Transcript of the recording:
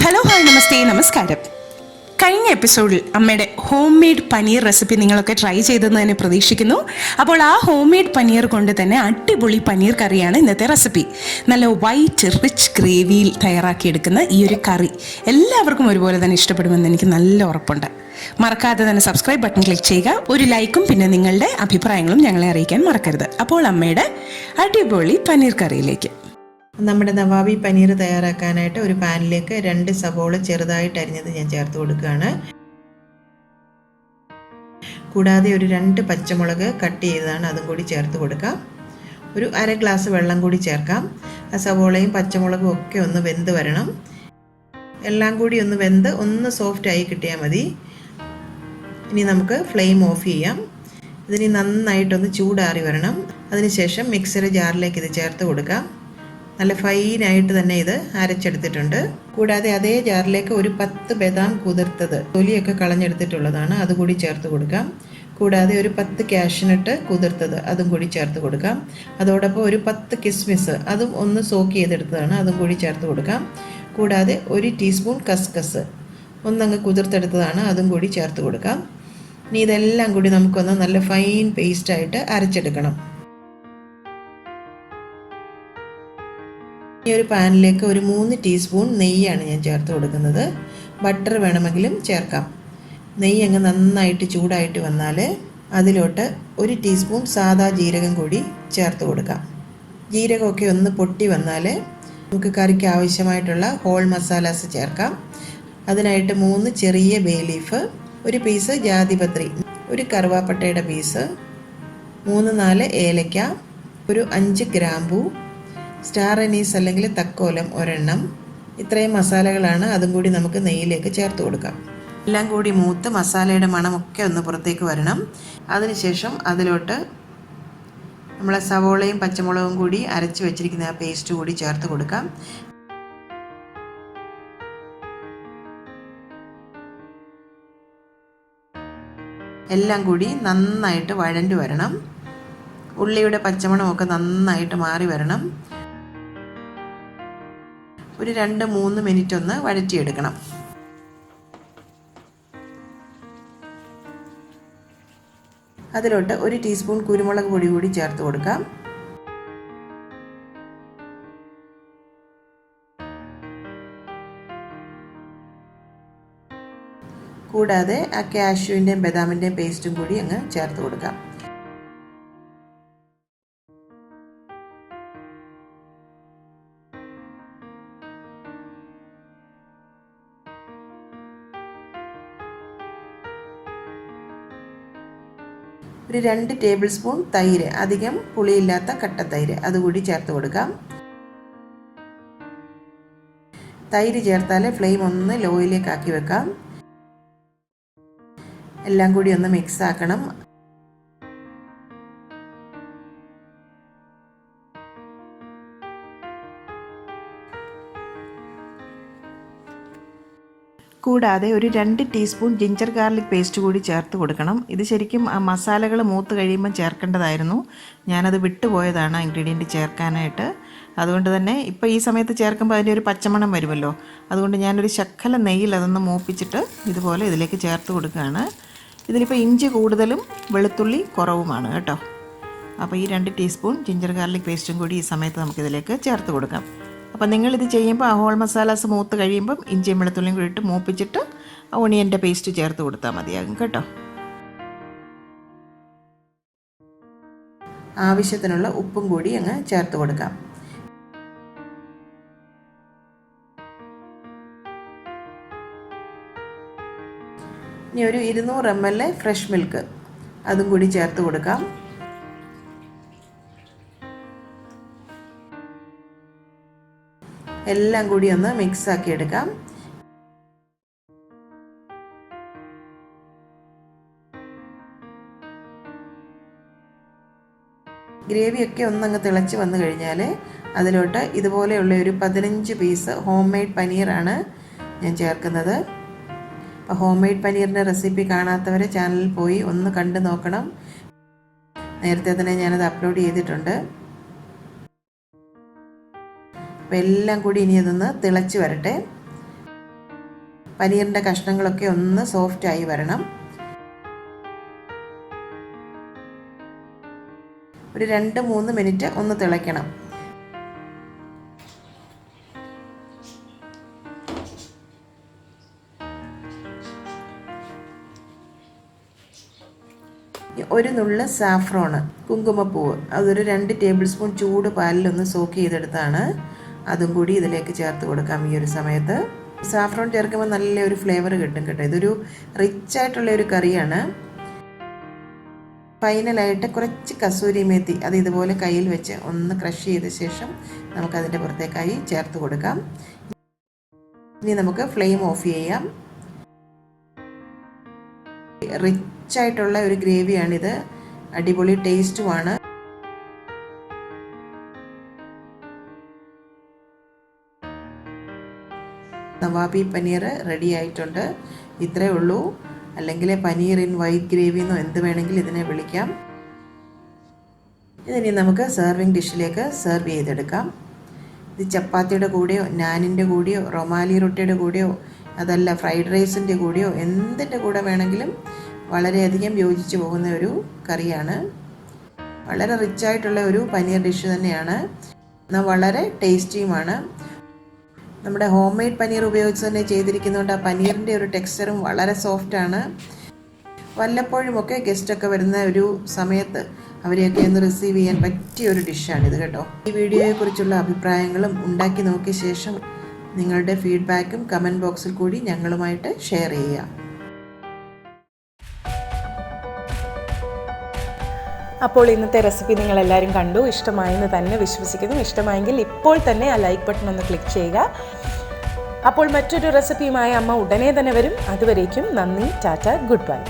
Hello hi നമസ്തേ നമസ്കാരം. കഴിഞ്ഞ എപ്പിസോഡിൽ അമ്മയുടെ ഹോം മെയ്ഡ് പനീർ റെസിപ്പി നിങ്ങളൊക്കെ ട്രൈ ചെയ്തെന്ന് തന്നെ പ്രതീക്ഷിക്കുന്നു. അപ്പോൾ ആ ഹോം മെയ്ഡ് പനീർ കൊണ്ട് തന്നെ അടിപൊളി പനീർ കറിയാണ് ഇന്നത്തെ റെസിപ്പി. നല്ല വൈറ്റ് റിച്ച് ഗ്രേവിയിൽ തയ്യാറാക്കിയെടുക്കുന്ന ഈ ഒരു കറി എല്ലാവർക്കും ഒരുപോലെ തന്നെ ഇഷ്ടപ്പെടുമെന്ന് എനിക്ക് നല്ല ഉറപ്പുണ്ട്. മറക്കാതെ തന്നെ സബ്സ്ക്രൈബ് ബട്ടൺ ക്ലിക്ക് ചെയ്യുക. ഒരു ലൈക്കും പിന്നെ നിങ്ങളുടെ അഭിപ്രായങ്ങളും ഞങ്ങളെ അറിയിക്കാൻ മറക്കരുത്. അപ്പോൾ അമ്മയുടെ അടിപൊളി പനീർ കറിയിലേക്ക്. നമ്മുടെ നവാബി പനീർ തയ്യാറാക്കാനായിട്ട് ഒരു പാനിലേക്ക് 2 സവോള ചെറുതായിട്ട് അരിഞ്ഞത് ഞാൻ ചേർത്ത് കൊടുക്കുകയാണ്. കൂടാതെ ഒരു 2 പച്ചമുളക് കട്ട് ചെയ്തതാണ്, അതും കൂടി ചേർത്ത് കൊടുക്കാം. ഒരു അര ഗ്ലാസ് വെള്ളം കൂടി ചേർക്കാം. ആ സവോളയും പച്ചമുളകും ഒക്കെ ഒന്ന് വെന്ത് വരണം. എല്ലാം കൂടി ഒന്ന് വെന്ത് ഒന്ന് സോഫ്റ്റ് ആയി കിട്ടിയാൽ മതി. ഇനി നമുക്ക് ഫ്ലെയിം ഓഫ് ചെയ്യാം. ഇതിന് നന്നായിട്ടൊന്ന് ചൂടാറി വരണം. അതിനുശേഷം മിക്സർ ജാറിലേക്ക് ഇത് ചേർത്ത് കൊടുക്കാം. നല്ല ഫൈനായിട്ട് തന്നെ ഇത് അരച്ചെടുത്തിട്ടുണ്ട്. കൂടാതെ അതേ ജാറിലേക്ക് ഒരു 10 ബദാം കുതിർത്തത് തൊലിയൊക്കെ കളഞ്ഞെടുത്തിട്ടുള്ളതാണ്, അതുകൂടി ചേർത്ത് കൊടുക്കാം. കൂടാതെ ഒരു 10 കാഷ്നട്ട് കുതിർത്തത് അതും കൂടി ചേർത്ത് കൊടുക്കാം. അതോടൊപ്പം ഒരു 10 കിസ്മിസ് അതും ഒന്ന് സോക്ക് ചെയ്തെടുത്തതാണ്, അതും കൂടി ചേർത്ത് കൊടുക്കാം. കൂടാതെ 1 ടീസ്പൂൺ കസ്കസ് ഒന്നങ്ങ് കുതിർത്തെടുത്തതാണ്, അതും കൂടി ചേർത്ത് കൊടുക്കാം. ഇനി ഇതെല്ലാം കൂടി നമുക്കൊന്ന് നല്ല ഫൈൻ പേസ്റ്റായിട്ട് അരച്ചെടുക്കണം. ഈ ഒരു പാനിലേക്ക് ഒരു 3 ടീസ്പൂൺ നെയ്യാണ് ഞാൻ ചേർത്ത് കൊടുക്കുന്നത്. ബട്ടർ വേണമെങ്കിലും ചേർക്കാം. നെയ്യ് അങ്ങ് നന്നായിട്ട് ചൂടായിട്ട് വന്നാൽ അതിലോട്ട് 1 ടീസ്പൂൺ സാദാ ജീരകം കൂടി ചേർത്ത് കൊടുക്കാം. ജീരകമൊക്കെ ഒന്ന് പൊട്ടി വന്നാൽ നമുക്ക് കറിക്ക് ആവശ്യമായിട്ടുള്ള ഹോൾ മസാലാസ് ചേർക്കാം. അതിനായിട്ട് 3 ചെറിയ ബേ ലീഫ്, 1 പീസ് ജാതിപത്രി, 1 കറുവാപ്പട്ടയുടെ പീസ്, 3-4 ഏലക്ക, ഒരു 5 ഗ്രാമ്പൂ, സ്റ്റാർ അനീസ് അല്ലെങ്കിൽ തക്കോലം ഒരെണ്ണം. ഇത്രയും മസാലകളാണ്. അതും കൂടി നമുക്ക് നെയ്യിലേക്ക് ചേർത്ത് കൊടുക്കാം. എല്ലാം കൂടി മൂത്ത് മസാലയുടെ മണമൊക്കെ ഒന്ന് പുറത്തേക്ക് വരണം. അതിനുശേഷം അതിലോട്ട് നമ്മളെ സവോളയും പച്ചമുളകും കൂടി അരച്ച് വെച്ചിരിക്കുന്ന ആ പേസ്റ്റ് കൂടി ചേർത്ത് കൊടുക്കാം. എല്ലാം കൂടി നന്നായിട്ട് വഴണ്ട് വരണം. ഉള്ളിയുടെ പച്ചമണമൊക്കെ നന്നായിട്ട് മാറി വരണം. ഒരു 2-3 മിനിറ്റ് ഒന്ന് വഴറ്റിയെടുക്കണം. അതിലോട്ട് 1 ടീസ്പൂൺ കുരുമുളക് പൊടി കൂടി ചേർത്ത് കൊടുക്കാം. കൂടാതെ ആ കാഷ്യൂവിൻ്റെയും ബദാമിൻ്റെയും പേസ്റ്റും കൂടി അങ്ങ് ചേർത്ത് കൊടുക്കാം. ഒരു 2 ടേബിൾ സ്പൂൺ തൈര്, അധികം പുളിയില്ലാത്ത കട്ടത്തൈര്, അതുകൂടി ചേർത്ത് കൊടുക്കാം. തൈര് ചേർത്താൽ ഫ്ലെയിം ഒന്ന് ലോയിലേക്ക് ആക്കി വെക്കാം. എല്ലാം കൂടി ഒന്ന് മിക്സ് ആക്കണം. കൂടാതെ ഒരു 2 ടീസ്പൂൺ ജിഞ്ചർ ഗാർലിക് പേസ്റ്റ് കൂടി ചേർത്ത് കൊടുക്കണം. ഇത് ശരിക്കും മസാലകൾ മൂത്ത് കഴിയുമ്പോൾ ചേർക്കേണ്ടതായിരുന്നു. ഞാനത് വിട്ടുപോയതാണ് ഇൻഗ്രീഡിയൻറ്റ് ചേർക്കാനായിട്ട്. അതുകൊണ്ട് തന്നെ ഇപ്പോൾ ഈ സമയത്ത് ചേർക്കുമ്പോൾ അതിൻ്റെ ഒരു പച്ചമണം വരുമല്ലോ. അതുകൊണ്ട് ഞാനൊരു ശക്കല നെയ്യിൽ അതൊന്ന് മൂപ്പിച്ചിട്ട് ഇതുപോലെ ഇതിലേക്ക് ചേർത്ത് കൊടുക്കുകയാണ്. ഇതിലിപ്പോൾ ഇഞ്ചി കൂടുതലും വെളുത്തുള്ളി കുറവുമാണ് കേട്ടോ. അപ്പോൾ ഈ 2 ടീസ്പൂൺ ജിഞ്ചർ ഗാർലിക് പേസ്റ്റും കൂടി ഈ സമയത്ത് നമുക്കിതിലേക്ക് ചേർത്ത് കൊടുക്കാം. അപ്പോൾ നിങ്ങളിത് ചെയ്യുമ്പോൾ ആ ഹോൾ മസാലാസ് മൂത്ത് കഴിയുമ്പം ഇഞ്ചിയും വെളുത്തുള്ളിയും കൂടി ഇട്ട് മൂപ്പിച്ചിട്ട് ഓണിയൻ്റെ പേസ്റ്റ് ചേർത്ത് കൊടുത്താൽ മതിയാകും കേട്ടോ. ആവശ്യത്തിനുള്ള ഉപ്പും കൂടി അങ്ങ് ചേർത്ത് കൊടുക്കാം. ഇനി ഒരു 200 ml ഫ്രഷ് മിൽക്ക് അതും കൂടി ചേർത്ത് കൊടുക്കാം. എല്ലാം കൂടി ഒന്ന് മിക്സ് ആക്കി എടുക്കാം. ഗ്രേവിയൊക്കെ ഒന്നങ്ങ് തിളച്ച് വന്നു കഴിഞ്ഞാൽ അതിലോട്ട് ഇതുപോലെയുള്ള ഒരു 15 പീസ് ഹോം മെയ്ഡ് പനീറാണ് ഞാൻ ചേർക്കുന്നത്. അപ്പോൾ ഹോം മെയ്ഡ് പനീറിൻ്റെ റെസിപ്പി കാണാത്തവരെ ചാനലിൽ പോയി ഒന്ന് കണ്ടു നോക്കണം. നേരത്തെ തന്നെ ഞാനത് അപ്ലോഡ് ചെയ്തിട്ടുണ്ട്. അപ്പോൾ എല്ലാം കൂടി ഇനി അതൊന്ന് തിളച്ച് വരട്ടെ. പനീറിൻ്റെ കഷ്ണങ്ങളൊക്കെ ഒന്ന് സോഫ്റ്റായി വരണം. ഒരു 2-3 മിനിറ്റ് ഒന്ന് തിളയ്ക്കണം. ഒരു നുള്ള് സാഫ്രോണ്, കുങ്കുമപ്പൂവ്, അതൊരു 2 ടേബിൾ സ്പൂൺ ചൂട് പാലിലൊന്ന് സോക്ക് ചെയ്തെടുത്താണ്. അതും കൂടി ഇതിലേക്ക് ചേർത്ത് കൊടുക്കാം. ഈ ഒരു സമയത്ത് സാഫ്രോൺ ചേർക്കുമ്പോൾ നല്ലൊരു ഫ്ലേവർ കിട്ടും കേട്ടോ. ഇതൊരു റിച്ച് ആയിട്ടുള്ള ഒരു കറിയാണ്. ഫൈനലായിട്ട് കുറച്ച് കസൂരി മേത്തി അത് ഇതുപോലെ കയ്യിൽ വെച്ച് ഒന്ന് ക്രഷ് ചെയ്ത ശേഷം നമുക്കതിൻ്റെ പുറത്തേക്കായി ചേർത്ത് കൊടുക്കാം. ഇനി നമുക്ക് ഫ്ലെയിം ഓഫ് ചെയ്യാം. റിച്ച് ആയിട്ടുള്ള ഒരു ഗ്രേവിയാണിത്. അടിപൊളി ടേസ്റ്റുമാണ്. നവാബി പനീർ റെഡി ആയിട്ടുണ്ട്. ഇത്രയേ ഉള്ളൂ. അല്ലെങ്കിൽ പനീർ ഇൻ വൈറ്റ് ഗ്രേവി എന്നോ എന്ത് വേണമെങ്കിലും ഇതിനെ വിളിക്കാം. ഇതിനി നമുക്ക് സെർവിങ് ഡിഷിലേക്ക് സെർവ് ചെയ്തെടുക്കാം. ഇത് ചപ്പാത്തിയുടെ കൂടെയോ നാനിൻ്റെ കൂടെയോ റൊമാലി റൊട്ടിയുടെ കൂടെയോ അതല്ല ഫ്രൈഡ് റൈസിൻ്റെ കൂടെയോ എന്തിൻ്റെ കൂടെ വേണമെങ്കിലും വളരെയധികം യോജിച്ച് പോകുന്ന ഒരു കറിയാണ്. വളരെ റിച്ചായിട്ടുള്ള ഒരു പനീർ ഡിഷ് തന്നെയാണ്. എന്നാൽ വളരെ ടേസ്റ്റിയുമാണ്. നമ്മുടെ ഹോം മെയ്ഡ് പനീർ ഉപയോഗിച്ച് തന്നെ ചെയ്തിരിക്കുന്നതുകൊണ്ട് ആ പനീറിൻ്റെ ഒരു ടെക്സ്ചറും വളരെ സോഫ്റ്റാണ്. വല്ലപ്പോഴുമൊക്കെ ഗസ്റ്റൊക്കെ വരുന്ന ഒരു സമയത്ത് അവരെയൊക്കെ ഒന്ന് റിസീവ് ചെയ്യാൻ പറ്റിയ ഒരു ഡിഷാണിത് കേട്ടോ. ഈ വീഡിയോയെക്കുറിച്ചുള്ള അഭിപ്രായങ്ങളും ഉണ്ടാക്കി നോക്കിയ ശേഷം നിങ്ങളുടെ ഫീഡ്ബാക്കും കമൻറ്റ് ബോക്സിൽ കൂടി ഞങ്ങളുമായിട്ട് ഷെയർ ചെയ്യുക. അപ്പോൾ ഇന്നത്തെ റെസിപ്പി നിങ്ങളെല്ലാവരും കണ്ടു, ഇഷ്ടമായെന്ന് തന്നെ വിശ്വസിക്കുന്നു. ഇഷ്ടമായെങ്കിൽ ഇപ്പോൾ തന്നെ ആ ലൈക്ക് ബട്ടൺ ഒന്ന് ക്ലിക്ക് ചെയ്യുക. അപ്പോൾ മറ്റൊരു റെസിപ്പിയുമായി അമ്മ ഉടനെ തന്നെ വരും. അതുവരേക്കും നന്ദി, ടാറ്റ, ഗുഡ് ബൈ.